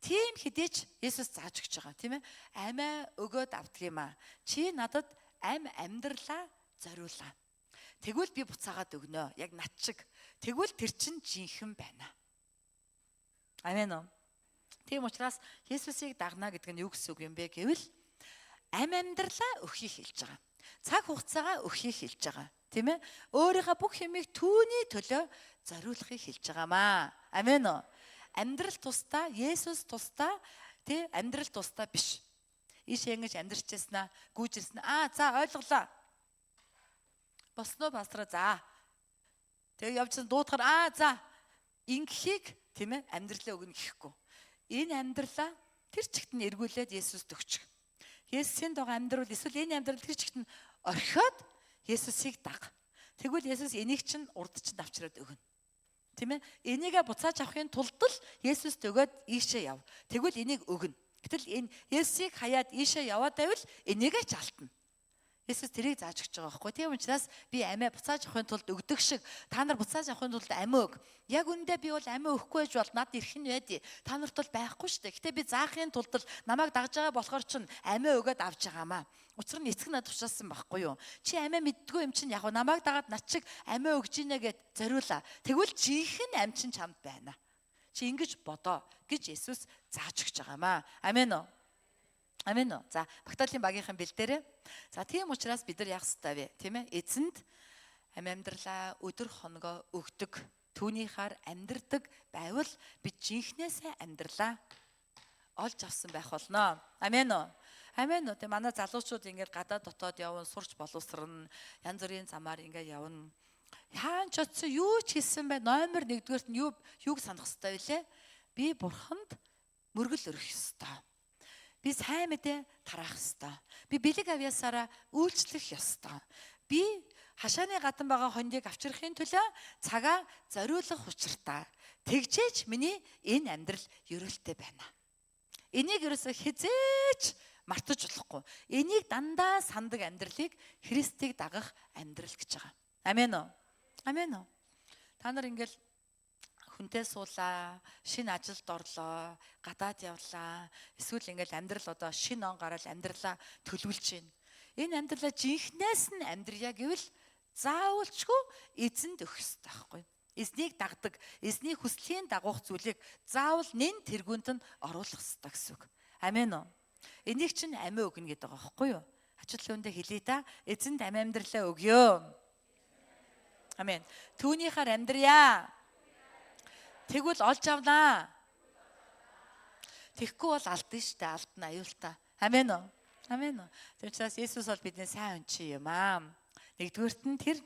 Тийм хідээч Есүс зааж өгч байгаа тийм ээ. Амиа өгөөд авдаг юм аа. Чи надад ам амьдралаа зориулаа. Тэгвэл би буцаагаад өгнө. Яг над шиг. Тэгвэл тэр чинь жинхэнэ байна. Амен уу? Тийм учраас Есүсийг дагна гэдэг нь юу гэсэн үг юм бэ гэвэл ам амьдралаа өгөхийг хэлж байгаа. Цаг хугацаагаа өгөхийг хэлж байгаа. Тийм ээ? Өөрийнхөө бүх хэмийг түүний төлөө зориулахыг хэлж байгаамаа. Амен уу? Амьдрал тусдаа, Есүс тусдаа, тий амьдрал тусдаа биш. Ийшээ ингэж амьдрчээснаа, гүйжирсэн. За ойлголоо. Босноо пастраа за. Тэгээ явчихсан дуутахаар за. Ингэхийг тийм ээ амьдралаа өгнө гэхгүй. Энэ амьдралаа тэр чигт нь эргүүлээд Есүст өгчих. Есүсийн дагуу амьдрал эсвэл энэ амьдрал тэр чигт нь орхиод Есүсийг даг. Тэгвэл Есүс энийг чинь урд чинь авчираад өгнө. Тийм ээ? Энийгээ буцааж авахын тулд л Есүст өгөөд ийшээ яв. Тэгвэл энийг өгнө. Гэтэл энэ Есүсийг хаяад ийшээ яваад байвал энийгээ ч алдна. Есүс тэрийг зааж өгч байгаа байхгүй. Тийм учраас би амиа буцааж авахын тулд өгдөг шиг та нар буцааж авахын тулд амиа өг. Яг үндэ би бол амиа өгөхгүй байж бол над ирэх нь байдий. Та нарт бол байхгүй шүү дээ. Гэтэ би заахын тулд л намайг дагж байгаа болохоор чинь амиа өгөөд авч байгаамаа. Учир нь эцэг над тушаасан байхгүй юу? Чи амиа мэддгүй юм чинь яг намайг дагаад над чиг амиа өгж ийнэ гэд зориулаа. Тэгвэл жинхэнэ ам чинь чамд байна. Чи ингэж бодоо гэж Есүс зааж өгч байгаамаа. Амен уу? Амен уу? За, Багтаалын багийнхан бэлдээрээ. За, тийм учраас бид нар яах ёстой вэ? Тийм ээ? Эзэнд амьдралаа өдөр хоногоо өгдөг, түүнийхаар амьдрдаг байвал бид жинхнээсээ амьдралаа олж авсан байх болно. Амен уу? Амен уу? Тийм манай залуучууд ингээд гадаад дотоод явна, сурч боловсрно, янз бүрийн замаар ингээд явна. Хаан ч очсон юу ч хийсэн бай. Номер 1-р нь юуг санах ёстой вэ? Би Бурханд мөргөл өргөх ёстой. Би сайн мэдээ тараах ёстой. Би бэлэг авьяасаараа үйлчлэх ёстой. Би хашааны гадан байгаа хондийг авчрахын төлөө цагаа зориулах учиртай. Тэгжээч миний энэ амьдрал ерөөлтэй байна. Энийг ерөөсө хизээч мартаж болохгүй. Энийг дандаа сандаг амьдралыг Христийг дагах амьдрал гэж байгаа. Амен уу? Амен уу? Та нар ингээл хүнтэй суулаа, шинэ ажилд орлоо, гадаад явлаа. Эсвэл ингээл амьдрал одоо шинэ он гараад амьдралаа төлөвлөж байна. Энэ амьдралаа жинхнээс нь амьдрья гэвэл заавалчгүй эзэнд өгөх ёстой байхгүй. Эзнийг дагдаг, эзний хүслийн дагуух зүйлийг заавал нэн тэргүүнд нь оруулах ёстой гэсэн үг. Амен уу? Энийг чинь амиа өгнө гэдэг байгаа байхгүй юу? Ачлал үндэ хэлээ да. Эзэнд амиа амьдралаа өгье. Амен. Түүнийхаар амьдрья. Тэгвэл олж авнаа. Тэгэхгүй бол алдна шүү дээ. Алдна аюултай. Амен уу? Амен уу? Тэр учраас Есүс бол бидний сайн үнчи юм аа. Нэгдүгüүрт нь тэр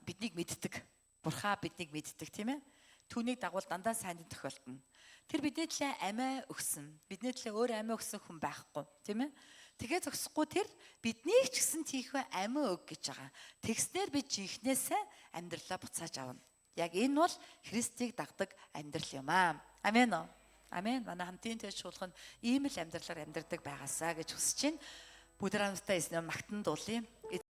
биднийг мэддэг. Бурхаа биднийг мэддэг тийм ээ. Түүнийг дагуул дандаа сайн тохиолдно. Тэр бидний төлөө амиа өгсөн. Бидний төлөө өөр амиа өгсөн хүн байхгүй тийм ээ. Тэгээ зогсохгүй тэр биднийг ч гэсэн тийхүү амиа өг гэж байгаа. Тэгснээр бид жинхнээсээ амьдралаа буцааж авна. Яг энэ бол Христийг дагдаг амьдрал юм аа. Амен уу? Амен. Манай хамтын төч шуулгын ийм л амьдралаар амьдрдаг байгаасаа гэж хүсэж байна. Бүгд хамтдаа эзнээ магтан дуулъя.